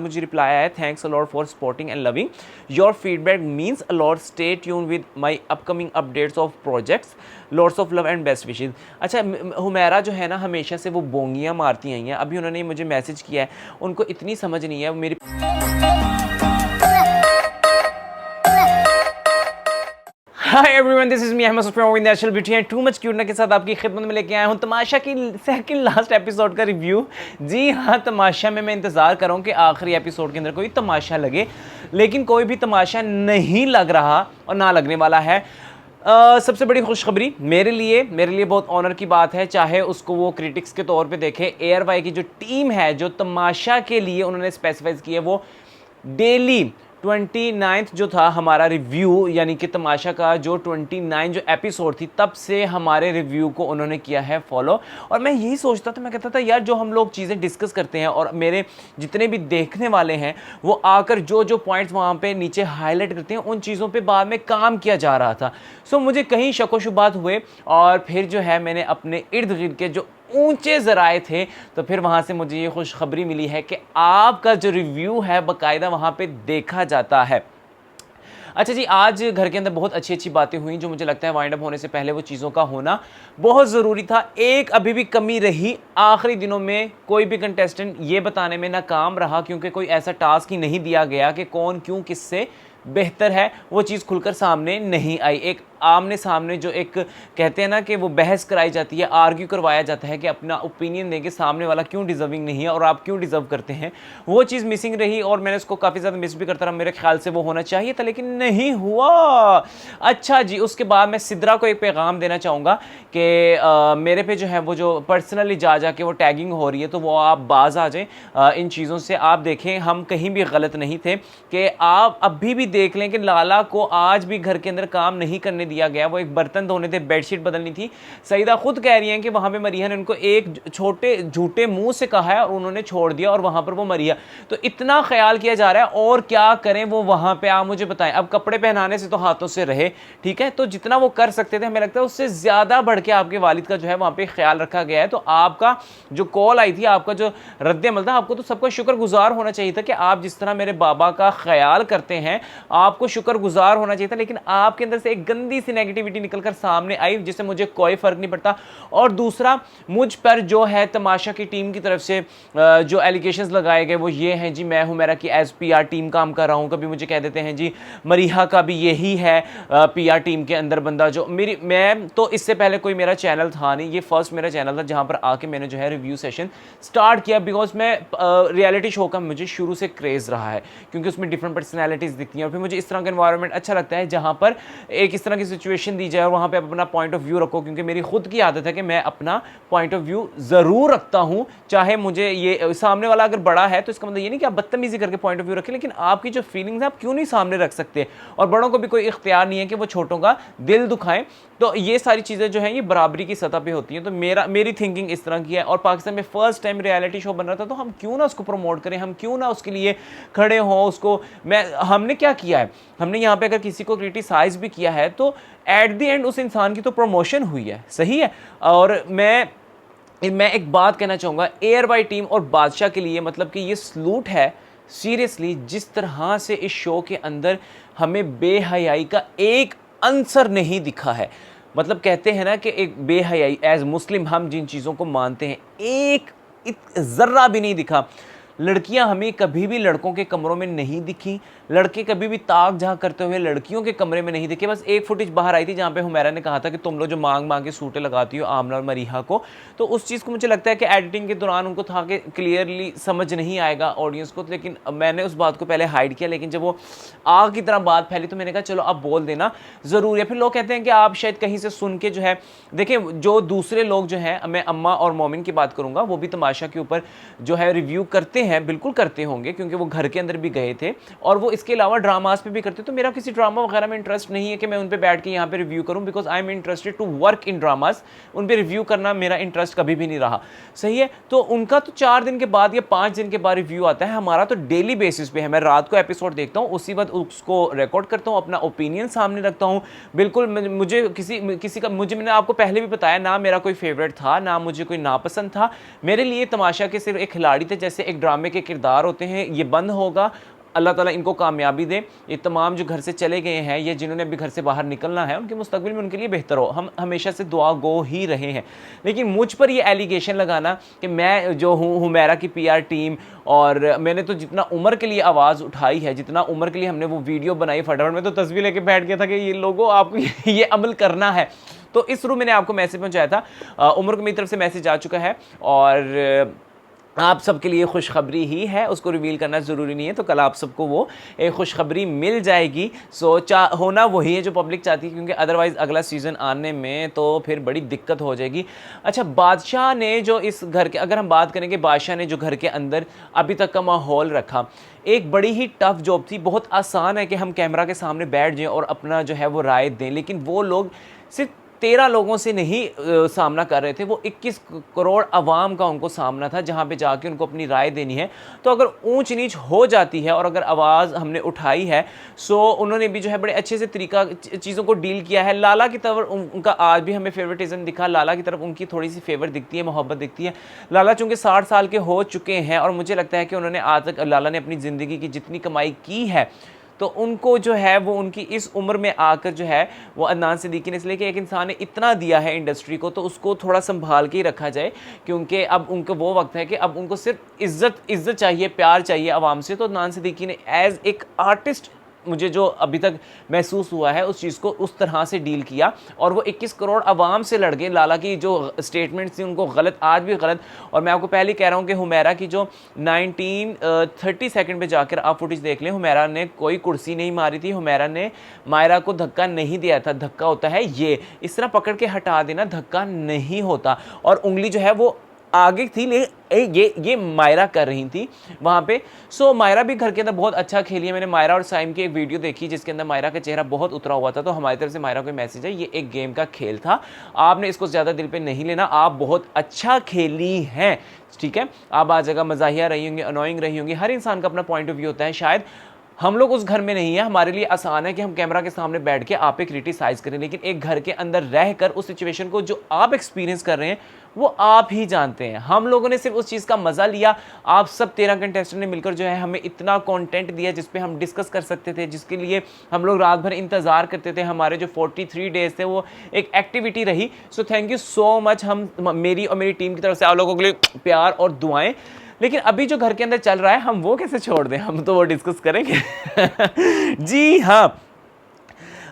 मुझे रिप्लाई आया है, thanks a lot for supporting and loving your feedback means a lot, stay tune with my upcoming updates of projects, lots of love and best wishes. अच्छा, हुमैरा जो है ना हमेशा से वो बोंगियाँ मारती आई हैं, अभी उन्होंने मुझे मैसेज किया है, उनको इतनी समझ नहीं है मेरी। Hi everyone, this is me Ahmad Sufiyan with natural beauty and too much cuteness के साथ आपकी खिदमत में लेके आया हूँ तमाशा की सेकंड लास्ट एपिसोड का रिव्यू। जी हाँ, तमाशा में मैं इंतज़ार कर रहा हूँ कि आखिरी एपिसोड के अंदर कोई तमाशा लगे, लेकिन कोई भी तमाशा नहीं लग रहा और ना लगने वाला है। सबसे बड़ी खुशखबरी मेरे लिए बहुत ऑनर की बात है, चाहे उसको वो क्रिटिक्स के तौर पे देखे। एयरवाई की जो टीम है, जो तमाशा के लिए उन्होंने स्पेसिफाइज किया, वो डेली 29 जो था हमारा रिव्यू, यानी कि तमाशा का जो 29 जो एपिसोड थी, तब से हमारे रिव्यू को उन्होंने किया है फॉलो। और मैं यही सोचता था, मैं कहता था यार जो हम लोग चीज़ें डिस्कस करते हैं और मेरे जितने भी देखने वाले हैं वो आकर जो जो पॉइंट्स वहाँ पे नीचे हाईलाइट करते हैं, उन चीज़ों पे बाद में काम किया जा रहा था। सो मुझे कहीं शक व शुबात हुए और फिर जो है मैंने अपने इर्द गिर्द के जो ऊंचे ज़राए थे, तो फिर वहाँ से मुझे ये खुशखबरी मिली है कि आपका जो रिव्यू है बाकायदा वहाँ पे देखा जाता है। अच्छा जी, आज घर के अंदर बहुत अच्छी अच्छी बातें हुई जो मुझे लगता है वाइंड अप होने से पहले वो चीज़ों का होना बहुत ज़रूरी था। एक अभी भी कमी रही, आखिरी दिनों में कोई भी कंटेस्टेंट ये बताने में नाकाम रहा, क्योंकि कोई ऐसा टास्क ही नहीं दिया गया कि कौन क्यों किससे बेहतर है, वो चीज़ खुलकर सामने नहीं आई। एक आमने सामने जो एक कहते हैं ना कि वो बहस कराई जाती है, आर्ग्यू करवाया जाता है कि अपना ओपिनियन दें कि सामने वाला क्यों डिजर्विंग नहीं है और आप क्यों डिजर्व करते हैं, वो चीज़ मिसिंग रही और मैंने उसको काफ़ी ज़्यादा मिस भी करता रहा। मेरे ख्याल से वो होना चाहिए था लेकिन नहीं हुआ। अच्छा जी, उसके बाद मैं सिद्रा को एक पैगाम देना चाहूँगा कि मेरे पे जो है वो जो पर्सनली जा के वो टैगिंग हो रही है, तो वो आप बाज आ जाएँ इन चीज़ों से। आप देखें, हम कहीं भी गलत नहीं थे कि आप अभी भी देख लें कि लाला को आज भी घर के अंदर काम नहीं करने दिया गया। वो एक बर्तन धोने थे, बेडशीट बदलनी थी। सईदा खुद कह रही हैं कि वहां पे मरिया ने उनको एक छोटे झूठे मुंह से कहा है और उन्होंने छोड़ दिया और वहां पर वो मरिया। तो इतना ख्याल किया जा रहा है, और क्या करें वो वहां पे, आप मुझे बताएं। अब कपड़े पहनाने से तो हाथों से रहे, ठीक है, तो जितना वो कर सकते थे हमें लगता है उससे ज्यादा बढ़ के आपके वालिद का जो है वहां पे ख्याल रखा गया है। तो आपका जो कॉल आई थी, आपका जो रद्द अमल था, आपको तो सबका शुक्रगुजार होना चाहिए था कि आप जिस तरह मेरे बाबा का ख्याल करते हैं, आपको शुक्रगुजार होना चाहिए था। लेकिन आपके अंदर से एक गंदी सी नेगेटिविटी निकलकर सामने आई जिससे मुझे कोई फर्क नहीं पड़ता। और दूसरा, मुझ पर जो है तमाशा की टीम की तरफ से जो एलिगेशंस लगाए गए वो ये हैं जी, मैं हूं मेरा कि एज पीआर टीम काम कर रहा हूं। कभी मुझे कह देते हैं जी मरीहा का भी यही है पीआर टीम के अंदर बंदा। जो मैं तो इससे पहले कोई मेरा चैनल था नहीं, ये फर्स्ट मेरा चैनल था जहां पर आके मैंने जो है रिव्यू सेशन स्टार्ट किया, बिकॉज मैं रियलिटी शो का मुझे शुरू से क्रेज रहा है, क्योंकि उसमें डिफरेंट पर्सनैलिटीज दिखती हैं और फिर मुझे इस तरह का एनवायरनमेंट अच्छा लगता है जहां पर एक इस तरह की सिचुएशन दी जाए और वहां पे आप अपना पॉइंट ऑफ व्यू रखो। क्योंकि मेरी खुद की आदत है कि मैं अपना पॉइंट ऑफ व्यू जरूर रखता हूं, चाहे मुझे ये सामने वाला अगर बड़ा है तो इसका मतलब ये नहीं कि आप बदतमीजी करके पॉइंट ऑफ व्यू रखें, लेकिन आपकी जो फीलिंग्स है आप क्यों नहीं सामने रख सकते। और बड़ों को भी कोई इख्तियार नहीं है कि वो छोटों का दिल दुखाएं। तो ये सारी चीजें जो है ये बराबरी की सतह पे होती हैं। तो मेरी थिंकिंग इस तरह की है। और पाकिस्तान में फर्स्ट टाइम रियलिटी शो बन रहा था, तो हम क्यों ना उसको प्रमोट करें, हम क्यों ना उसके लिए खड़े हों। उसको हमने क्या किया है, हमने यहाँ पे अगर किसी को क्रिटिसाइज भी किया है तो एट द एंड उस इंसान की तो प्रमोशन हुई है, सही है। और मैं एक बात कहना चाहूँगा एयरवाई टीम और बादशाह के लिए, मतलब कि ये सलूट है सीरियसली, जिस तरह से इस शो के अंदर हमें बेहयाई का एक अंसर नहीं दिखा है। मतलब कहते हैं ना कि एक बेहयाई, एज मुस्लिम हम जिन चीज़ों को मानते हैं, एक ज़र्रा भी नहीं दिखा। लड़कियां हमें कभी भी लड़कों के कमरों में नहीं दिखी, लड़के कभी भी ताक झांक करते हुए लड़कियों के कमरे में नहीं दिखे। बस एक फुटेज बाहर आई थी जहां पे हुमैरा ने कहा था कि तुम लोग जो मांग मांग के सूटें लगाती हो आमना और मरीहा को, तो उस चीज़ को मुझे लगता है कि एडिटिंग के दौरान उनको था कि क्लियरली समझ नहीं आएगा ऑडियंस को। लेकिन मैंने उस बात को पहले हाइड किया, लेकिन जब वो आग की तरह बात फैली तो मैंने कहा चलो अब बोल देना ज़रूरी है। फिर लोग कहते हैं कि आप शायद कहीं से सुन के जो है, देखें जो दूसरे लोग जो हैं, मैं अम्मा और मोमिन की बात करूँगा, वो भी तमाशा के ऊपर जो है रिव्यू करते हैं, बिल्कुल करते होंगे क्योंकि वो घर के अंदर भी गए थे और वो इसके अलावा ड्रामास पे भी करते। तो मेरा किसी ड्रामा वगैरह में इंटरेस्ट नहीं है कि मैं उन पे बैठ के यहाँ पे रिव्यू करूँ, because I am interested to work in dramas. उन पे रिव्यू करना मेरा इंटरेस्ट कभी भी नहीं रहा, सही है। तो उनका तो 4 दिन के बाद या 5 दिन के बाद रिव्यू आता है, हमारा तो डेली बेसिस पे है। मैं रात को एपिसोड देखता हूँ, उसी वक्त उसको रिकॉर्ड करता हूँ, अपना ओपिनियन सामने रखता हूँ। बिल्कुल मुझे किसी का मैंने आपको पहले भी बताया, ना मेरा कोई फेवरेट था, ना मुझे कोई नापसंद था। मेरे लिए तमाशा के सिर्फ एक खिलाड़ी थे, जैसे एक ड्रामे ड्रामे के किरदार होते हैं, ये बंद होगा। अल्लाह ताला इनको कामयाबी दे। ये तमाम जो घर से चले गए हैं, ये जिन्होंने अभी घर से बाहर निकलना है, उनके मुस्तकबिल में उनके लिए बेहतर हो। हम हमेशा से दुआ गो ही रहे हैं। लेकिन मुझ पर ये एलिगेशन लगाना कि मैं जो हूँ हुमैरा की PR टीम, और मैंने तो जितना उमर के लिए आवाज़ उठाई है, जितना उमर के लिए हमने वो वीडियो बनाई, फटाफट में तो तस्वीर लेके बैठ गया था कि ये लोगों आपको ये अमल करना है। तो इस थ्रू मैंने आपको मैसेज पहुँचाया था। उमर को मेरी तरफ से मैसेज आ चुका है, और आप सबके लिए खुशखबरी ही है, उसको रिवील करना ज़रूरी नहीं है। तो कल आप सबको वो एक खुशखबरी मिल जाएगी। सो होना वही है जो पब्लिक चाहती है, क्योंकि अदरवाइज़ अगला सीज़न आने में तो फिर बड़ी दिक्कत हो जाएगी। अच्छा, बादशाह ने जो इस घर के, अगर हम बात करेंगे बादशाह ने जो घर के अंदर अभी तक का माहौल रखा, एक बड़ी ही टफ जॉब थी। बहुत आसान है कि हम कैमरा के सामने बैठ जाएं और अपना जो है वो राय दें, लेकिन वो लोग सिर्फ 13 लोगों से नहीं सामना कर रहे थे, वो 21 करोड़ आवाम का उनको सामना था, जहाँ पे जाके उनको अपनी राय देनी है। तो अगर ऊंच नीच हो जाती है और अगर आवाज़ हमने उठाई है, सो उन्होंने भी जो है बड़े अच्छे से तरीका चीज़ों को डील किया है। लाला की तरफ उनका आज भी हमें फेवरेटिज्म दिखा, लाला की तरफ उनकी थोड़ी सी फेवर दिखती है, मोहब्बत दिखती है। लाला चूँकि 60 साल के हो चुके हैं, और मुझे लगता है कि उन्होंने आज तक, लाला ने अपनी ज़िंदगी की जितनी कमाई की है, तो उनको जो है वो उनकी इस उम्र में आकर जो है वो अदनान सिद्दीकी ने, इसलिए कि एक इंसान ने इतना दिया है इंडस्ट्री को, तो उसको थोड़ा संभाल के ही रखा जाए, क्योंकि अब उनका वो वक्त है कि अब उनको सिर्फ इज्जत चाहिए, प्यार चाहिए आवाम से। तो अदनान सिद्दीकी ने एज एक आर्टिस्ट, मुझे जो अभी तक महसूस हुआ है, उस चीज़ को उस तरह से डील किया, और वो 21 करोड़ आवाम से लड़ गए। लाला की जो स्टेटमेंट्स थी उनको गलत, आज भी गलत। और मैं आपको पहले कह रहा हूँ कि हुमैरा की जो 1930 सेकंड पे जाकर आप फुटेज देख लें, हुमैरा ने कोई कुर्सी नहीं मारी थी, हुमैरा ने मायरा को धक्का नहीं दिया था। धक्का होता है ये, इस तरह पकड़ के हटा देना, धक्का नहीं होता। और उंगली जो है वो आगे थी, लेकिन ये मायरा कर रही थी वहाँ पे। सो मायरा भी घर के अंदर बहुत अच्छा खेली है। मैंने मायरा और साइम की एक वीडियो देखी जिसके अंदर मायरा का चेहरा बहुत उतरा हुआ था। तो हमारी तरफ से मायरा को मैसेज है, ये एक गेम का खेल था, आपने इसको ज़्यादा दिल पे नहीं लेना, आप बहुत अच्छा खेली हैं, ठीक है। आप आज जगह मज़ाहिया रही होंगी, अनोइंग रही होंगी, हर इंसान का अपना पॉइंट ऑफ व्यू होता है। शायद हम लोग उस घर में नहीं है, हमारे लिए आसान है कि हम कैमरा के सामने बैठ के आप पे क्रिटिसाइज़ करें, लेकिन एक घर के अंदर रहकर उस सिचुएशन को जो आप एक्सपीरियंस कर रहे हैं वो आप ही जानते हैं। हम लोगों ने सिर्फ उस चीज़ का मज़ा लिया। आप सब 13 कंटेस्टेंट ने मिलकर जो है हमें इतना कंटेंट दिया जिस पे हम डिस्कस कर सकते थे, जिसके लिए हम लोग रात भर इंतज़ार करते थे। हमारे जो 43 डेज थे वो एक एक्टिविटी रही। So thank you so much. हम मेरी और मेरी टीम की तरफ से आप लोगों के लिए प्यार और दुआएं। लेकिन अभी जो घर के अंदर चल रहा है हम वो कैसे छोड़ दें, हम तो वो डिस्कस करेंगे। जी हाँ,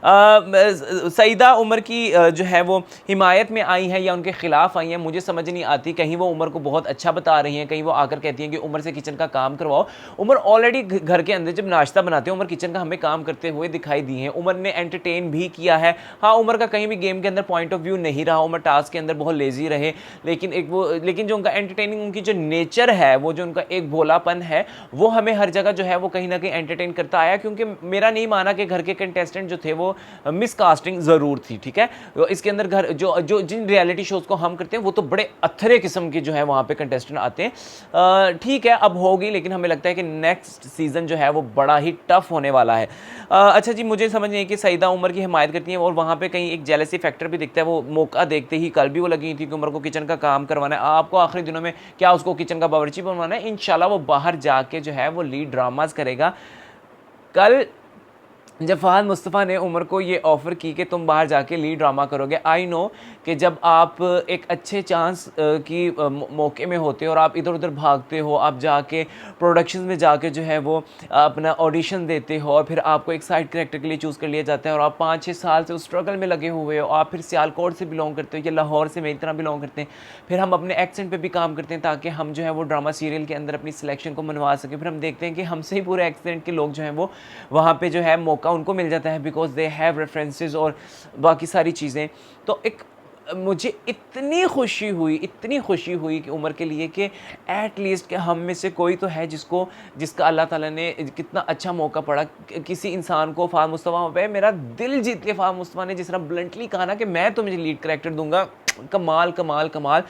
सईदा उमर की जो है वो हिमायत में आई हैं या उनके ख़िलाफ़ आई हैं, मुझे समझ नहीं आती। कहीं वो उमर को बहुत अच्छा बता रही हैं, कहीं वो आकर कहती हैं कि उमर से किचन का काम करवाओ। उमर ऑलरेडी घर के अंदर जब नाश्ता बनाते हैं, उमर किचन का हमें काम करते हुए दिखाई दिए हैं। उमर ने एंटरटेन भी किया है। हाँ, उमर का कहीं भी गेम के अंदर पॉइंट ऑफ व्यू नहीं रहा, उमर टास्क के अंदर बहुत लेजी रहे, लेकिन जो उनका एंटरटेनिंग, उनकी जो नेचर है, वो जो उनका एक भोलापन है, वो हमें हर जगह जो है वो कहीं ना कहीं एंटरटेन करता आया। क्योंकि मेरा नहीं माना कि घर के कंटेस्टेंट जो थे वो मिसकास्टिंग ज़रूर थी, ठीक है। तो इसके अंदर घर जो जिन रियलिटी शोज़ को हम करते हैं वो तो बड़े अथरे किस्म के जो है वहाँ पे कंटेस्टेंट आते हैं। ठीक है, अब होगी, लेकिन हमें लगता है कि नेक्स्ट सीज़न जो है वो बड़ा ही टफ होने वाला है। अच्छा जी, मुझे समझ नहीं है कि सईदा उमर की हिमायत करती हैं और वहाँ पे कहीं एक जेलसी फैक्टर भी दिखता है। वो मौका देखते ही कल भी वो लगी थी कि उमर को किचन का काम करवाना है। आपको आखिरी दिनों में क्या उसको किचन का बावर्ची बनवाना है? इंशाल्लाह वो बाहर जाके जो है वो लीड ड्रामाज करेगा। कल जब फहद मुस्तफ़ा ने उमर को ये ऑफ़र की कि तुम बाहर जाके लीड ड्रामा करोगे, आई नो कि जब आप एक अच्छे चांस की मौके में होते हो और आप इधर उधर भागते हो, आप जाके प्रोडक्शन में जाके जो है वो अपना ऑडिशन देते हो और फिर आपको एक साइड कैरेक्टर के लिए चूज़ कर लिया जाता है और आप 5-6 साल से उस स्ट्रगल में लगे हुए हो। आप फिर सियालकोट से बिलोंग करते हो या लाहौर से मेरी तरह बिलोंग करते हैं। फिर हम अपने एक्सेंट पे भी काम करते हैं ताकि हम जो है वो ड्रामा सीरियल के अंदर अपनी सिलेक्शन को मनवा सकें। फिर हम देखते हैं कि हमसे ही पूरे एक्सेंट के लोग जो हैं वो वहाँ पर जो है मौका उनको मिल जाता है, बिकॉज दे हैव रेफरेंसेस और बाकी सारी चीज़ें। तो एक मुझे इतनी खुशी हुई कि उमर के लिए कि एट लीस्ट कि हम में से कोई तो है जिसका अल्लाह ताला ने कितना अच्छा मौका पड़ा किसी इंसान को। फहद मुस्तफ़ा पे मेरा दिल जीत के फहद मुस्तफ़ा ने जिस तरह ब्लंटली कहा ना कि मैं तुम्हें लीड कैरेक्टर दूंगा, कमाल कमाल कमाल।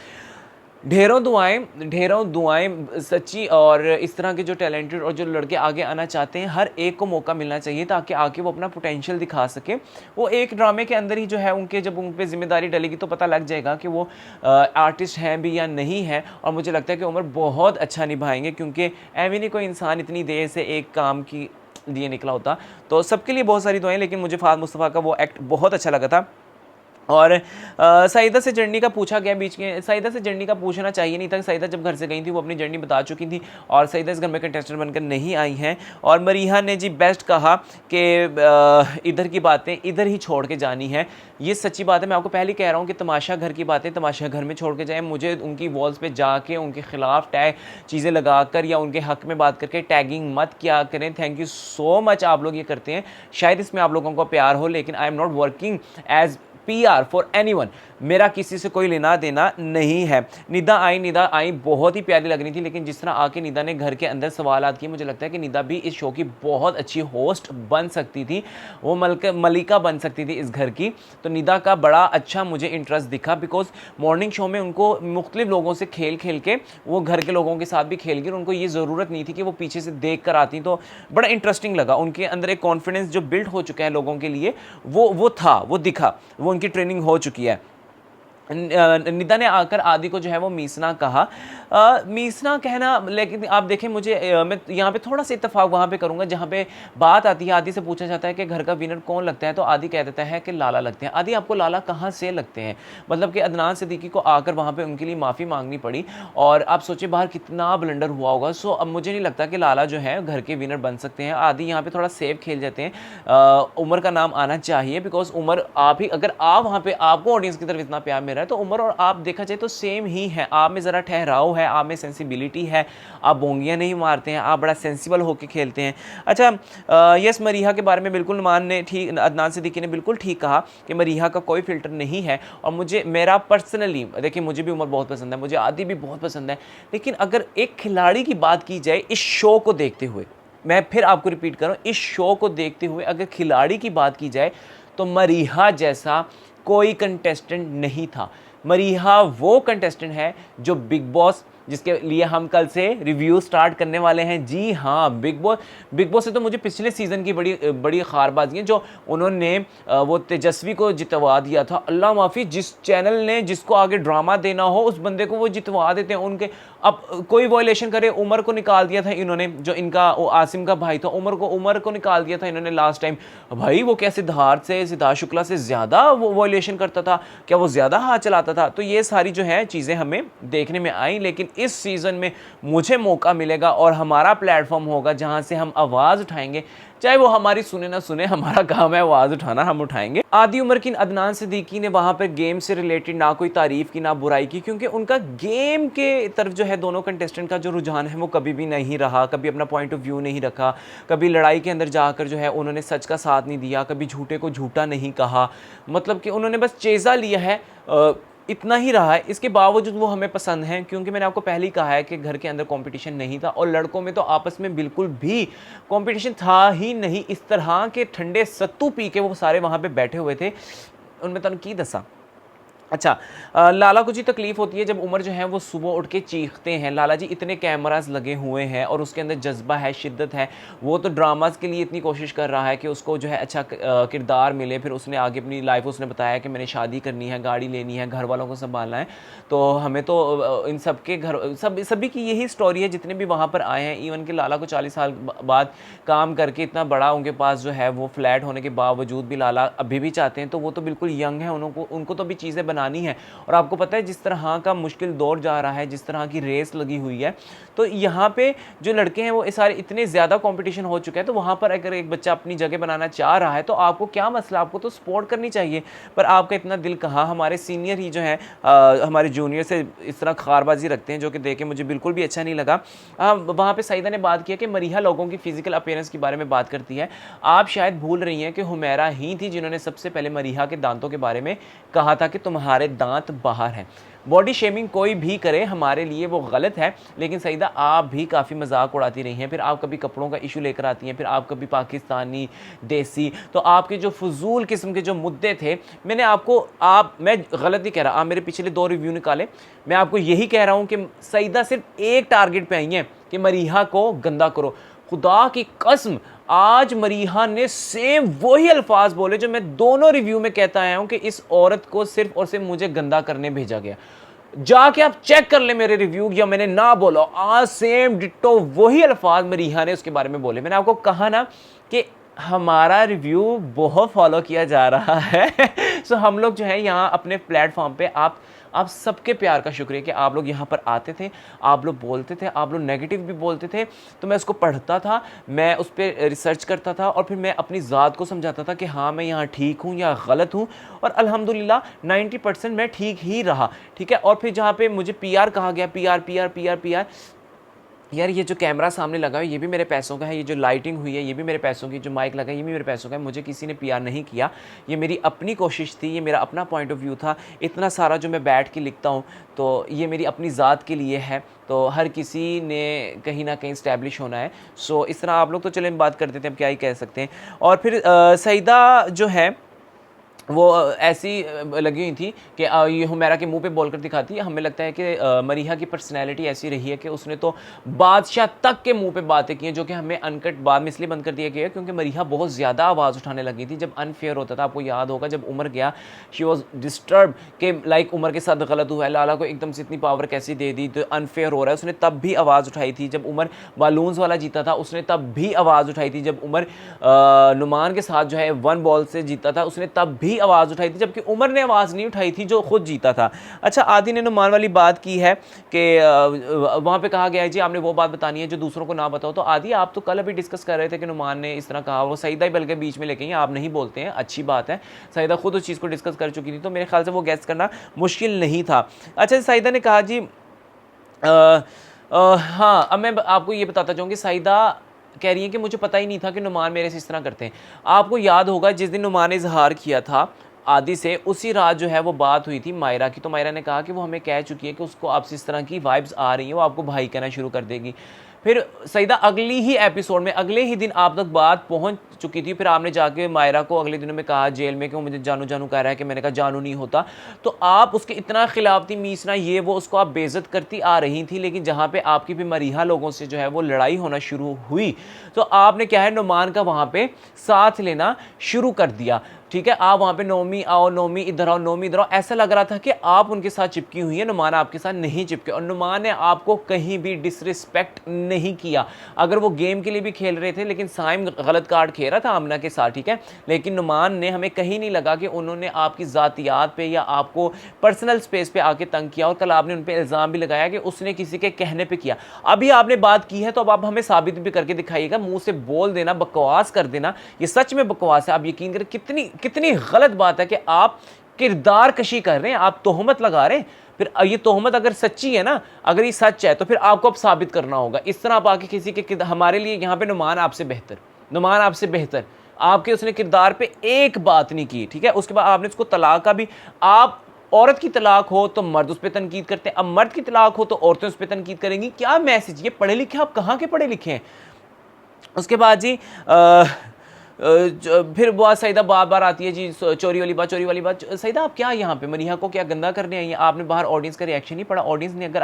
ढेरों दुआएं सच्ची। और इस तरह के जो टैलेंटेड और जो लड़के आगे आना चाहते हैं, हर एक को मौका मिलना चाहिए ताकि आके वो अपना पोटेंशियल दिखा सके। वो एक ड्रामे के अंदर ही जो है उनके, जब उन पे जिम्मेदारी डलेगी तो पता लग जाएगा कि वो आर्टिस्ट हैं भी या नहीं है। और मुझे लगता है कि उमर बहुत अच्छा निभाएंगे, क्योंकि एवी नहीं कोई इंसान इतनी देर से एक काम की लिए निकला होता। तो सबके लिए बहुत सारी दुआएं, लेकिन मुझे फ़ाद मुस्तफ़ा का वो एक्ट बहुत अच्छा लगा था। और सईदा से जर्नी का पूछा गया बीच में, सईदा से जर्नी का पूछना चाहिए नहीं था। सईदा जब घर से गई थी वो अपनी जर्नी बता चुकी थी और सईदा इस घर में कंटेस्टेंट बनकर नहीं आई हैं। और मरीहा ने जी बेस्ट कहा कि इधर की बातें इधर ही छोड़ के जानी है। ये सच्ची बात है, मैं आपको पहले कह रहा हूँ कि तमाशा घर की बातें तमाशा घर में छोड़ के जाएँ। मुझे उनकी वॉल्स पे जाके उनके खिलाफ टैग चीज़ें लगाकर या उनके हक में बात करके टैगिंग मत किया करें। थैंक यू सो मच, आप लोग ये करते हैं, शायद इसमें आप लोगों को प्यार हो, लेकिन I am not working as PR for anyone. मेरा किसी से कोई लेना देना नहीं है। निदा आई बहुत ही प्यारी लग रही थी, लेकिन जिस तरह आके निदा ने घर के अंदर सवालात किए, मुझे लगता है कि निदा भी इस शो की बहुत अच्छी होस्ट बन सकती थी। वो मलिका बन सकती थी इस घर की। तो निदा का बड़ा अच्छा मुझे इंटरेस्ट दिखा, बिकॉज मॉर्निंग शो में उनको मुख्तलिफ लोगों से खेल के वो घर के लोगों के साथ भी खेल गई। उनको ये ज़रूरत नहीं थी कि वो पीछे से देख कर आती। तो बड़ा इंटरेस्टिंग लगा। उनके अंदर एक कॉन्फिडेंस जो बिल्ड हो चुका है लोगों के लिए, वो था, वो दिखा, वो उनकी ट्रेनिंग हो चुकी है। निदा ने आकर आदि को जो है वो मीसना कहा। मीसना कहना, लेकिन आप देखें मुझे मैं यहाँ पे थोड़ा सा इत्तेफाक वहाँ पे करूँगा जहाँ पे बात आती है, आदि से पूछा जाता है कि घर का विनर कौन लगता है, तो आदि कह देता है कि लाला लगते हैं। आदि आपको लाला कहाँ से लगते हैं? मतलब कि अदनान सिद्दीकी को आकर वहाँ पर उनके लिए माफ़ी मांगनी पड़ी और आप सोचिए बाहर कितना ब्लंडर हुआ होगा। सो अब मुझे नहीं लगता कि लाला जो है घर के विनर बन सकते हैं। आदि यहाँ पर थोड़ा सेफ खेल जाते हैं। उमर का नाम आना चाहिए, बिकॉज उमर आप ही, अगर आप वहाँ पर आपको ऑडियंस की तरफ इतना प्यार मिल रहा है तो उमर और आप देखा जाए तो सेम ही है। आप में ज़रा ठहराव है, आप में सेंसिबिलिटी है, आप बोंगियाँ नहीं मारते हैं, आप बड़ा सेंसिबल होकर खेलते हैं। अच्छा, यस, मरीहा के बारे में बिल्कुल नुमान ने ठीक, अदनान सिद्दीकी ने बिल्कुल ठीक कहा कि मरीहा का कोई फ़िल्टर नहीं है। और मुझे, मेरा पर्सनली, देखिए मुझे भी उमर बहुत पसंद है, मुझे आदि भी बहुत पसंद है, लेकिन अगर एक खिलाड़ी की बात की जाए इस शो को देखते हुए, मैं फिर आपको रिपीट कर रहा हूँ, इस शो को देखते हुए अगर खिलाड़ी की बात की जाए तो मरीहा जैसा कोई कंटेस्टेंट नहीं था। मरीहा वो कंटेस्टेंट है जो बिग बॉस, जिसके लिए हम कल से रिव्यू स्टार्ट करने वाले हैं। जी हाँ, बिग बॉस से तो मुझे पिछले सीज़न की बड़ी खारबाजी है जो उन्होंने वो तेजस्वी को जितवा दिया था। अल्लाह माफ़ी, जिस चैनल ने जिसको आगे ड्रामा देना हो उस बंदे को वो जितवा देते हैं। उनके अब कोई वॉयलेशन करे, उमर को निकाल दिया था इन्होंने, जो इनका वो आसिम का भाई था, उमर को निकाल दिया था इन्होंने लास्ट टाइम। भाई वो क्या सिद्धार्थ शुक्ला से ज़्यादा वो वॉयलेशन करता था, क्या वो ज़्यादा हाथ चलाता था? तो ये सारी जो है चीज़ें हमें देखने में आई, लेकिन इस सीज़न में मुझे मौका मिलेगा और हमारा प्लेटफॉर्म होगा जहां से हम आवाज़ उठाएंगे, चाहे वो हमारी सुने ना सुने, हमारा काम है आवाज़ उठाना, हम उठाएंगे। आदि उमर की अदनान सिद्दीकी ने वहाँ पर गेम से रिलेटेड ना कोई तारीफ़ की ना बुराई की, क्योंकि उनका गेम के तरफ जो है दोनों कंटेस्टेंट का जो रुझान है वो कभी भी नहीं रहा, कभी अपना पॉइंट ऑफ व्यू नहीं रखा, कभी लड़ाई के अंदर जाकर जो है उन्होंने सच का साथ नहीं दिया, कभी झूठे को झूठा नहीं कहा, मतलब कि उन्होंने बस चेज़ा लिया है, इतना ही रहा है। इसके बावजूद वो हमें पसंद हैं, क्योंकि मैंने आपको पहले ही कहा है कि घर के अंदर कंपटीशन नहीं था और लड़कों में तो आपस में बिल्कुल भी कंपटीशन था ही नहीं। इस तरह के ठंडे सत्तू पी के वो सारे वहाँ पे बैठे हुए थे, उनमें तन की दसा। अच्छा, लाला को जी तकलीफ़ होती है जब उमर जो है वो सुबह उठ के चीखते हैं। लाला जी इतने कैमरास लगे हुए हैं और उसके अंदर जज्बा है, शिद्दत है, वो तो ड्रामास के लिए इतनी कोशिश कर रहा है कि उसको जो है अच्छा किरदार मिले। फिर उसने आगे अपनी लाइफ उसने बताया कि मैंने शादी करनी है, गाड़ी लेनी है, घर वालों को संभालना है। तो हमें तो इन सब के घर सभी की यही स्टोरी है जितने भी वहाँ पर आए हैं। इवन कि लाला को 40 साल बाद काम करके इतना बड़ा उनके पास जो है वो फ्लैट होने के बावजूद भी लाला अभी भी चाहते हैं, तो वो तो बिल्कुल यंग है, उनको तो भी चीज़ें बनानी है। और आपको पता है जिस तरह का मुश्किल दौर जा रहा है, जिस तरह की रेस लगी हुई है, तो यहाँ पे जो लड़के हैं वो सारे इतने ज़्यादा कंपटीशन हो चुका है, तो वहाँ पर अगर एक बच्चा अपनी जगह बनाना चाह रहा है तो आपको क्या मसला, आपको तो सपोर्ट करनी चाहिए। पर आपका इतना दिल कहाँ, हमारे सीनियर ही जो है हमारे जूनियर से इस तरह खारबाजी रखते हैं, जो कि देख के मुझे बिल्कुल भी अच्छा नहीं लगा। वहाँ पर सईदा ने बात किया कि मरीहा लोगों की फिजिकल अपीयरेंस के बारे में बात करती है। आप शायद भूल रही हैं कि हुमैरा ही थी जिन्होंने सबसे पहले मरीहा के दांतों के बारे में कहा था कि तुम्हारे तुम्हारे दांत बाहर हैं। बॉडी शेमिंग कोई भी करे हमारे लिए वो गलत है, लेकिन सईदा आप भी काफ़ी मजाक उड़ाती रही हैं। फिर आप कभी कपड़ों का इशू लेकर आती हैं, फिर आप कभी पाकिस्तानी देसी, तो आपके जो फजूल किस्म के जो मुद्दे थे, मैंने आपको मैं गलत नहीं कह रहा, आप मेरे पिछले 2 रिव्यू निकाले, मैं आपको यही कह रहा हूँ कि सईदा सिर्फ एक टारगेट पे आई हैं कि मरीहा को गंदा करो। खुदा की कसम आज मरीहा ने सेम वही अल्फाज बोले जो मैं दोनों रिव्यू में कहता आया हूं कि इस औरत को सिर्फ और सिर्फ मुझे गंदा करने भेजा गया। जाके आप चेक कर ले मेरे रिव्यू, या मैंने ना बोला, आज सेम डिट्टो वही अल्फाज मरीहा ने उसके बारे में बोले। मैंने आपको कहा ना कि हमारा रिव्यू बहुत फॉलो किया जा रहा है। सो हम लोग जो है यहाँ अपने प्लेटफॉर्म पे आप सबके प्यार का शुक्रिया कि आप लोग यहाँ पर आते थे, आप लोग बोलते थे, आप लोग नेगेटिव भी बोलते थे, तो मैं उसको पढ़ता था, मैं उस पर रिसर्च करता था और फिर मैं अपनी ज़ात को समझाता था कि हाँ मैं यहाँ ठीक हूँ या गलत हूँ, और अल्हम्दुलिल्लाह 90% मैं ठीक ही रहा। ठीक है। और फिर जहाँ पे मुझे PR कहा गया, PR, यार ये जो कैमरा सामने लगा है ये भी मेरे पैसों का है, ये जो लाइटिंग हुई है ये भी मेरे पैसों की, जो माइक लगा है ये भी मेरे पैसों का है, मुझे किसी ने PR नहीं किया, ये मेरी अपनी कोशिश थी, ये मेरा अपना पॉइंट ऑफ व्यू था। इतना सारा जो मैं बैठ के लिखता हूँ तो ये मेरी अपनी ज़ात के लिए है, तो हर किसी ने कहीं ना कहीं इस्टेब्लिश होना है। सो इस तरह आप लोग तो चलें बात कर देते हैं, अब क्या ही कह सकते हैं। और फिर सईदा जो है वो ऐसी लगी हुई थी कि ये हुमैरा के मुंह पे बोलकर दिखाती है। हमें लगता है कि मरीहा की पर्सनैलिटी ऐसी रही है कि उसने तो बादशाह तक के मुंह पे बातें की हैं, जो कि हमें अनकट बाद में इसलिए बंद कर दिया गया क्योंकि मरीहा बहुत ज़्यादा आवाज़ उठाने लगी थी जब अनफेयर होता था। आपको याद होगा जब उमर गया, शी वॉज डिस्टर्ब कि लाइक उमर के साथ गलत हुआ है, लाला को एकदम से इतनी पावर कैसी दे दी, तो अनफेयर हो रहा है। उसने तब भी आवाज़ उठाई थी। जब उमर बालून्स वाला जीता था उसने तब भी आवाज़ उठाई थी। जब उमर नुमान के साथ जो है 1 बॉल से जीता था उसने तब भी आवाज़ उठाई थी, जबकि उमर ने आवाज़ नहीं उठाई थी जो खुद जीता था। अच्छा, आदि ने नुमान वाली बात की है कि वहाँ पे कहा गया है जी आपने वो बात बतानी है जो दूसरों को ना बताओ। तो आदि आप तो कल अभी डिस्कस कर रहे थे कि नुमान ने इस तरह कहा, वो सईदा ही बल्कि बीच में लेके हैं, आप नहीं बोलते हैं, अच्छी बात है। सईदा खुद उस चीज़ को डिस्कस कर चुकी थी, तो मेरे ख्याल से वो गैस करना मुश्किल नहीं था। अच्छा, सईदा ने कहा जी हाँ, अब मैं आपको ये बताता चाहूँगी, सईदा कह रही है कि मुझे पता ही नहीं था कि नुमान मेरे से इस तरह करते हैं। आपको याद होगा जिस दिन नुमान ने इजहार किया था आदि से, उसी रात जो है वो बात हुई थी मायरा की, तो मायरा ने कहा कि वो हमें कह चुकी है कि उसको आपसे इस तरह की वाइब्स आ रही हैं, वो आपको भाई कहना शुरू कर देगी। फिर सईदा अगली ही एपिसोड में, अगले ही दिन आप तक बात पहुंच चुकी थी। फिर आपने जाके मायरा को अगले दिनों में कहा जेल में कि वो मुझे जानू जानू कह रहा है, कि मैंने कहा जानू नहीं होता। तो आप उसके इतना खिलाफ थी, मीसना ये वो, उसको आप बेइज्जत करती आ रही थी। लेकिन जहाँ पे आपकी भी मरीहा लोगों से जो है वो लड़ाई होना शुरू हुई, तो आपने क्या है नुमान का वहाँ पे साथ लेना शुरू कर दिया। ठीक है, आप वहाँ पे नोमी आओ, नोमी इधर आओ, नोमी इधर आओ, ऐसा लग रहा था कि आप उनके साथ चिपकी हुई है, नुमान आपके साथ नहीं चिपके। और नुमान ने आपको कहीं भी डिसरिस्पेक्ट नहीं किया। अगर वो गेम के लिए भी खेल रहे थे, लेकिन साइम गलत कार्ड खेल रहा था आमना के साथ, ठीक है, लेकिन नुमान ने हमें कहीं नहीं लगा कि उन्होंने आपकी ज़ातियात पे या आपको पर्सनल स्पेस पे आके तंग किया। और कल आपने उन पर इल्ज़ाम भी लगाया कि उसने किसी के कहने पर किया। अभी आपने बात की है तो अब आप हमें साबित भी करके दिखाइएगा। मुँह से बोल देना, बकवास कर देना, ये सच में बकवास है। आप यकीन करें कितनी गलत बात है कि आप किरदार कशी कर रहे हैं, आप तोहमत लगा रहे हैं। फिर ये तोहमत अगर सच्ची है ना, अगर ये सच है, तो फिर आपको अब साबित करना होगा। इस तरह आप आके किसी के हमारे लिए यहाँ पे नुमान आपसे बेहतर, आपके उसने किरदार पे एक बात नहीं की। ठीक है, उसके बाद आपने उसको तलाक का भी, आप औरत की तलाक हो तो मर्द उस पर तनकीद करते हैं, अब मर्द की तलाक हो तो औरतें उस पर तनकीद करेंगी। क्या मैसेज, ये पढ़े लिखे, आप कहाँ के पढ़े लिखे हैं। उसके बाद जी फिर बहुत सईदा बार बार आती है जी, चोरी वाली बात। सईदा आप क्या यहाँ पे मरीहा को क्या गंदा करने आई हैं? आपने बाहर ऑडियंस का रिएक्शन नहीं पढ़ा? ऑडियंस ने अगर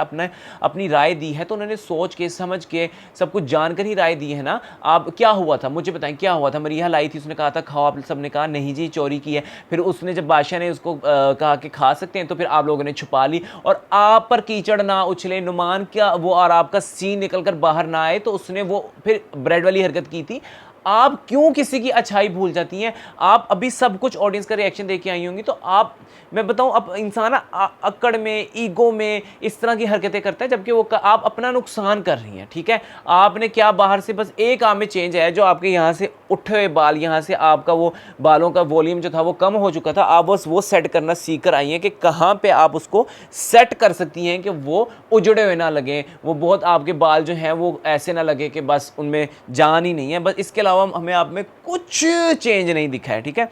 अपनी राय दी है तो उन्होंने सोच के समझ के सब कुछ जानकर ही राय दी है ना। आप क्या हुआ था मुझे बताएं, क्या हुआ था? मरीहा लाई थी, उसने कहा था खाओ, आप सबने कहा नहीं जी चोरी की है। फिर उसने जब बादशाह ने उसको कहा कि खा सकते हैं, तो फिर आप लोगों ने छुपा ली। और आप पर कीचड़ ना उछले, नुमान क्या वो और आपका सीन निकल कर बाहर ना आए, तो उसने वो फिर ब्रेड वाली हरकत की थी। आप क्यों किसी की अच्छाई भूल जाती हैं? आप अभी सब कुछ ऑडियंस का रिएक्शन देख के आई होंगी, तो आप, मैं बताऊं, अब इंसान अक्कड़ में, ईगो में इस तरह की हरकतें करता है, जबकि वो आप अपना नुकसान कर रही हैं। ठीक है, आपने क्या बाहर से बस एक आम में चेंज आया, जो आपके यहाँ से उठे हुए बाल, यहाँ से आपका वो बालों का वॉल्यूम जो था वो कम हो चुका था, आप बस वो सेट करना सीख कर आई हैं कि कहाँ पे आप उसको सेट कर सकती हैं कि वो उजड़े हुए ना लगे, वो बहुत आपके बाल जो हैं वो ऐसे ना लगे कि बस उनमें जान ही नहीं है। बस इसके अलावा हमें आप में कुछ चेंज नहीं दिखा है। ठीक है,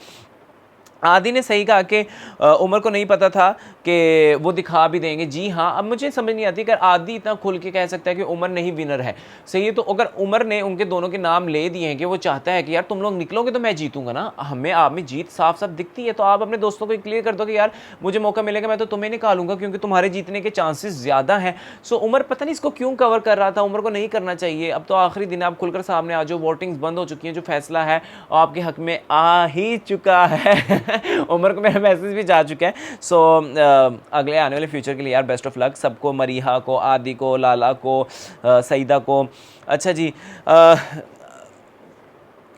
आदि ने सही कहा कि उमर को नहीं पता था कि वो दिखा भी देंगे। जी हाँ, अब मुझे समझ नहीं आती, अगर आदि इतना खुल के कह सकता है कि उमर नहीं विनर है, सही है, तो अगर उमर ने उनके दोनों के नाम ले दिए हैं कि वो चाहता है कि यार तुम लोग निकलोगे तो मैं जीतूंगा ना, हमें आप में जीत साफ साफ दिखती है, तो आप अपने दोस्तों को क्लियर कर दो कि यार मुझे मौका मिलेगा मैं तो तुम्हें निकालूंगा क्योंकि तुम्हारे जीतने के चांसेस ज़्यादा हैं। सो उमर पता नहीं इसको क्यों कवर कर रहा था, उमर को नहीं करना चाहिए। अब तो आखिरी दिन आप खुलकर सामने आ जाओ, वोटिंग्स बंद हो चुकी हैं, जो फैसला है आपके हक में आ ही चुका है उमर को मेरा मैसेज भी जा चुका है। सो अगले आने वाले फ्यूचर के लिए यार बेस्ट ऑफ लक सबको, मरीहा को, आदि को, लाला को, सईदा को। अच्छा जी,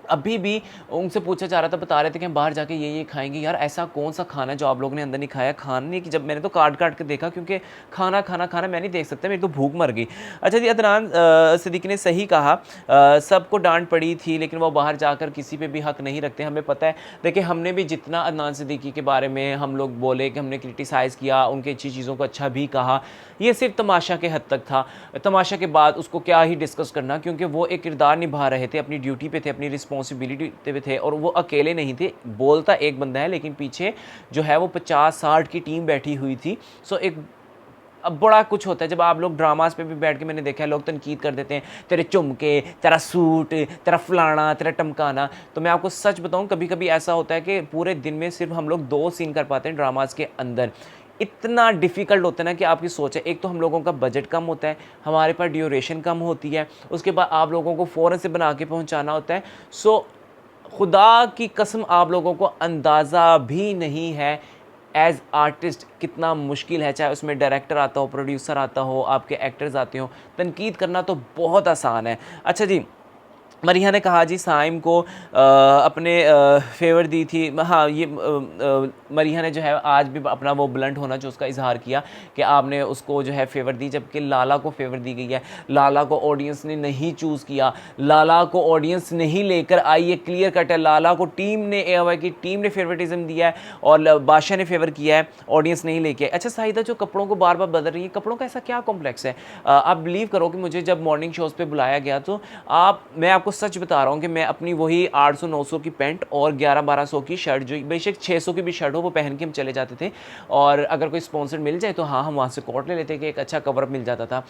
अभी भी उनसे पूछा जा रहा था, बता रहे थे कि हम बाहर जाके ये खाएंगे। यार ऐसा कौन सा खाना है जो आप लोगों ने अंदर नहीं खाया? खाने की जब मैंने तो काट काट के देखा, क्योंकि खाना खाना खाना मैं नहीं देख सकता, मेरी तो भूख मर गई। अच्छा जी, अदनान सिद्दीकी ने सही कहा, सबको डांट पड़ी थी लेकिन वो बाहर जाकर किसी पे भी हक नहीं रखते, हमें पता है। देखिए हमने भी जितना अदनान सिद्दीकी के बारे में हम लोग बोले कि हमने क्रिटिसाइज़ किया, उनकी अच्छी चीज़ों को अच्छा भी कहा, ये सिर्फ तमाशा के हद तक था। तमाशा के बाद उसको क्या ही डिस्कस करना, क्योंकि वो एक किरदार निभा रहे थे, अपनी ड्यूटी पे थे, अपनी रिस्पॉन्सिबिलिटी पे थे, और वो अकेले नहीं थे। बोलता एक बंदा है लेकिन पीछे जो है वो 50-60 की टीम बैठी हुई थी। सो एक अब बड़ा कुछ होता है जब आप लोग ड्रामास पे भी बैठ के, मैंने देखा है लोग तनकीद कर देते हैं, तेरे चुमके, तेरा सूट, तेरा फलाना, तेरा टमकाना। तो मैं आपको सच बताऊं, कभी कभी ऐसा होता है कि पूरे दिन में सिर्फ हम लोग 2 सीन कर पाते हैं ड्रामास के अंदर। इतना डिफ़िकल्ट होता है ना कि आपकी सोच है, एक तो हम लोगों का बजट कम होता है, हमारे पास ड्यूरेशन कम होती है, उसके बाद आप लोगों को फ़ौरन से बना के पहुंचाना होता है। सो खुदा की कसम आप लोगों को अंदाज़ा भी नहीं है एज़ आर्टिस्ट कितना मुश्किल है, चाहे उसमें डायरेक्टर आता हो, प्रोड्यूसर आता हो, आपके एक्टर्स आते हो, तनकीद करना तो बहुत आसान है। अच्छा जी, मरीहा ने कहा जी साइम को अपने फेवर दी थी। हाँ, ये मरीहा ने जो है आज भी अपना वो ब्लंट होना जो उसका इजहार किया कि आपने उसको जो है फेवर दी, जबकि लाला को फेवर दी गई है। लाला को ऑडियंस ने नहीं चूज़ किया, लाला को ऑडियंस नहीं लेकर आई, ये क्लियर कट है। लाला को टीम ने, AOI की टीम ने फेवरेटिज्म दिया है और बादशाह ने फेवर किया है, ऑडियंस नहीं लेके। अच्छा साहिदा जो कपड़ों को बार बार बदल रही है, कपड़ों का ऐसा क्या कॉम्प्लेक्स है? आप बिलीव करो कि मुझे जब मॉर्निंग शोज़ पे बुलाया गया तो मैं आपको सच बता रहा हूँ कि मैं अपनी वही 800-900 की पैंट और 1100-1200 की शर्ट, जो बेशक 600 की भी शर्ट हो, वो पहन के हम चले जाते थे। और अगर कोई स्पॉन्सर मिल जाए तो हाँ, हम वहाँ से कोट ले लेते कि एक अच्छा कवरअप मिल जाता था।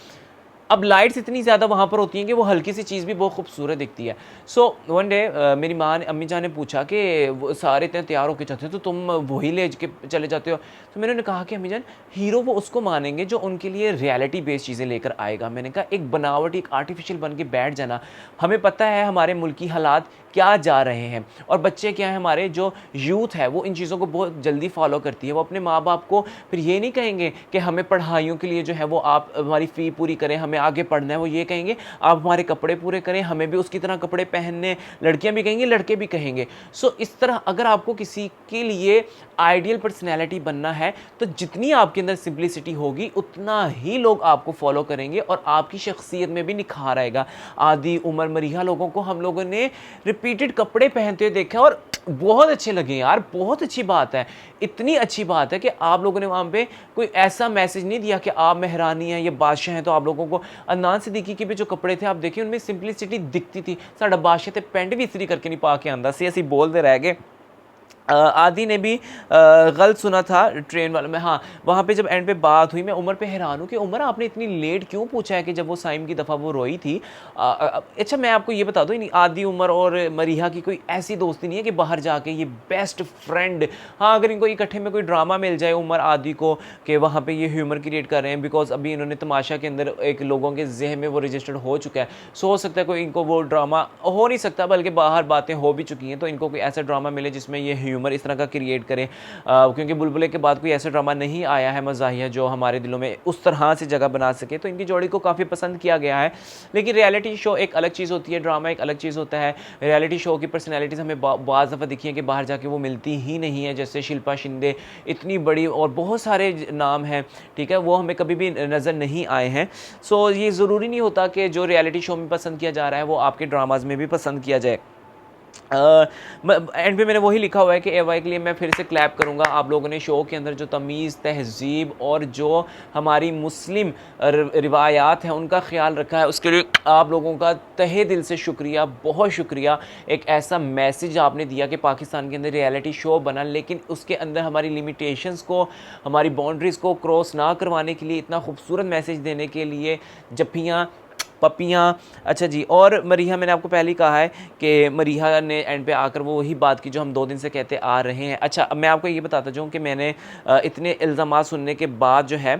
अब लाइट्स इतनी ज़्यादा वहाँ पर होती हैं कि वो हल्की सी चीज़ भी बहुत खूबसूरत दिखती है। सो वन डे मेरी माँ ने, अम्मी जान ने पूछा कि वो सारे इतने तैयार होकर जाते हो तो तुम वही ले के चले जाते हो? तो मैंने कहा कि अम्मी जान, हीरो वो उसको मानेंगे जो उनके लिए रियलिटी बेस्ड चीज़ें लेकर आएगा। मैंने कहा एक बनावटी, एक आर्टिफिशियल बन के बैठ जाना। हमें पता है हमारे मुल्क की हालात क्या जा रहे हैं, और बच्चे क्या हैं, हमारे जो यूथ है वो इन चीज़ों को बहुत जल्दी फॉलो करती है। वो अपने माँ बाप को फिर ये नहीं कहेंगे कि हमें पढ़ाइयों के लिए जो है वो आप हमारी फ़ी पूरी करें, हमें आगे पढ़ना है। वो ये कहेंगे आप हमारे कपड़े पूरे करें, हमें भी उसकी तरह कपड़े पहनने। लड़कियां भी कहेंगी, लड़के भी कहेंगे। सो इस तरह अगर आपको किसी के लिए आइडियल पर्सनैलिटी बनना है तो जितनी आपके अंदर सिंप्लिसिटी होगी उतना ही लोग आपको फॉलो करेंगे और आपकी शख्सियत में भी निखार आएगा। आदि, उमर, मरीहा लोगों को हम लोगों ने रिपीटेड कपड़े पहनते हुए देखा और बहुत अच्छे लगे यार, बहुत अच्छी बात है। इतनी अच्छी बात है कि आप लोगों ने वहाँ पे कोई ऐसा मैसेज नहीं दिया कि आप मेहरानी हैं, ये बादशाह हैं। तो आप लोगों को अदनान सिद्दीकी के भी जो कपड़े थे आप देखिए उनमें सिंपलिसिटी दिखती थी। साडा बादशाह थे पेंट भी इस्त्री करके नहीं पा के आंदा सी, ऐसी बोलते रह गए। आदि ने भी गलत सुना था ट्रेन वाले में। हाँ, वहाँ पे जब एंड पे बात हुई, मैं उमर पे हैरान हूँ कि उमर आपने इतनी लेट क्यों पूछा है कि जब वो साइम की दफ़ा वो रोई थी। अच्छा मैं आपको ये बता दूँ, आदि, उमर और मरीहा की कोई ऐसी दोस्ती नहीं है कि बाहर जाके ये बेस्ट फ्रेंड। हाँ, अगर इनको इकट्ठे में कोई ड्रामा मिल जाए उमर आदि को कि वहाँ पर ये ह्यूमर क्रिएट कर रहे हैं, बिकॉज अभी इन्होंने तमाशा के अंदर एक लोगों के जहन में वो रजिस्टर्ड हो चुका है। सो हो सकता है कोई इनको वो ड्रामा हो नहीं सकता, बल्कि बाहर बातें हो भी चुकी हैं, तो इनको कोई ऐसा ड्रामा मिले जिसमें ये ह्यूमर इस तरह का क्रिएट करें। क्योंकि बुलबुले के बाद कोई ऐसा ड्रामा नहीं आया है मज़ाहिया जो हमारे दिलों में उस तरह से जगह बना सके, तो इनकी जोड़ी को काफ़ी पसंद किया गया है। लेकिन रियलिटी शो एक अलग चीज़ होती है, ड्रामा एक अलग चीज़ होता है। रियलिटी शो की पर्सनैलिटीज़ हमें बाज़ दफ़ा दिखी है कि बाहर जाके वो मिलती ही नहीं है, जैसे शिल्पा शिंदे इतनी बड़ी, और बहुत सारे नाम हैं, ठीक है, वो हमें कभी भी नज़र नहीं आए हैं। सो ये ज़रूरी नहीं होता कि जो रियलिटी शो में पसंद किया जा रहा है वो आपके ड्रामाज़ में भी पसंद किया जाए। एंड पे मैंने वही लिखा हुआ है कि एवाई के लिए मैं फिर से क्लैप करूंगा। आप लोगों ने शो के अंदर जो तमीज़, तहज़ीब और जो हमारी मुस्लिम रिवायात हैं उनका ख्याल रखा है, उसके लिए आप लोगों का तहे दिल से शुक्रिया, बहुत शुक्रिया। एक ऐसा मैसेज आपने दिया कि पाकिस्तान के अंदर रियलिटी शो बना, लेकिन उसके अंदर हमारी लिमिटेशंस को, हमारी बाउंड्रीज़ को क्रॉस ना करवाने के लिए, इतना खूबसूरत मैसेज देने के लिए जफ्फियाँ, पपियाँ। अच्छा जी, और मरीहा, मैंने आपको पहले ही कहा है कि मरीहा ने एंड पे आकर वो वही बात की जो हम 2 दिन से कहते आ रहे हैं। अच्छा, अब मैं आपको ये बताता जाऊँ कि मैंने इतने इल्ज़ामात सुनने के बाद जो है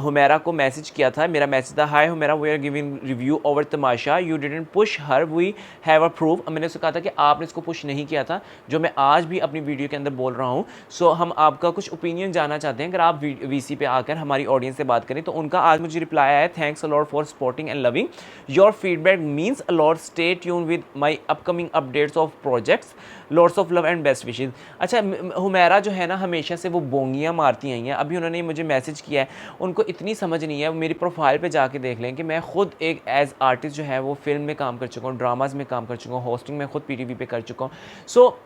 हुमैरा को मैसेज किया था। मेरा मैसेज था, hi Humaira, we are giving review over Tamasha, you didn't push her, we have a proof. मैंने उससे कहा था कि आपने इसको पुश नहीं किया था, जो मैं आज भी अपनी वीडियो के अंदर बोल रहा हूँ। सो हम आपका कुछ ओपिनियन जानना चाहते हैं। अगर आप वीसी पे आकर हमारी ऑडियंस से बात करें तो उनका आज मुझे रिप्लाई आया है, thanks a lot for supporting and loving, your feedback means a lot, stay tuned with my upcoming updates of projects, lots of love and best wishes। अच्छा, हुमैरा जो है ना हमेशा से वो बोंगियाँ मारती आई हैं। अभी उन्होंने मुझे मैसेज किया है, उनको इतनी समझ नहीं है। मेरी प्रोफाइल पे जाके देख लें कि मैं खुद एक एज आर्टिस्ट जो है वो फिल्म में काम कर चुका हूँ, ड्रामाज में काम कर चुका हूँ, होस्टिंग में खुद पीटीवी पे कर चुका हूँ। सो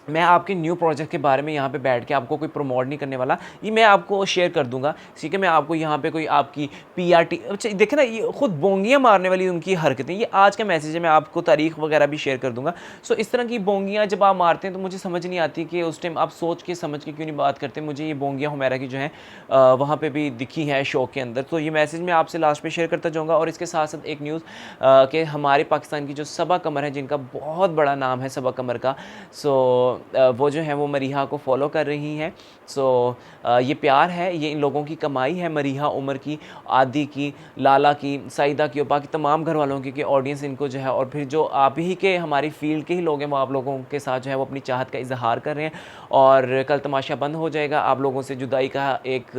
मैं आपके न्यू प्रोजेक्ट के बारे में यहाँ पे बैठ के आपको कोई प्रमोट नहीं करने वाला, ये मैं आपको शेयर कर दूंगा। ठीक है, मैं आपको यहाँ पे कोई आपकी पीआरटी, अच्छा देखे ना, ये खुद बोंगियाँ मारने वाली उनकी हरकतें, ये आज का मैसेज है। मैं आपको तारीख वगैरह भी शेयर कर दूंगा। सो इस तरह की बोंगियाँ जब आप मारते हैं तो मुझे समझ नहीं आती कि उस टाइम आप सोच के समझ के क्यों नहीं बात करते। मुझे ये बोंगियाँ हुमैरा की जो है वहाँ पर भी दिखी है शो के अंदर। तो ये मैसेज मैं आपसे लास्ट में शेयर करता जाऊँगा। और इसके साथ साथ एक न्यूज़ कि हमारे पाकिस्तान की जो सबा कमर है, जिनका बहुत बड़ा नाम है सबा कमर का, सो वो जो है वो मरीहा को फॉलो कर रही हैं। सो ये प्यार है, ये इन लोगों की कमाई है, मरीहा, उमर की, आदि की, लाला की, सईदा की और बाकी तमाम घर वालों की, ऑडियंस इनको जो है, और फिर जो आप ही के हमारी फील्ड के ही लोग हैं वो आप लोगों के साथ जो है वो अपनी चाहत का इजहार कर रहे हैं। और कल तमाशा बंद हो जाएगा, आप लोगों से जुदाई का एक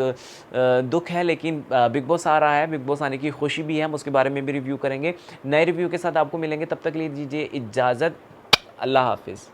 दुख है, लेकिन बिग बॉस आ रहा है, बिग बॉस आने की खुशी भी है। हम उसके बारे में भी रिव्यू करेंगे, नए रिव्यू के साथ आपको मिलेंगे। तब तक लीजिए इजाज़त, अल्लाह हाफिज़।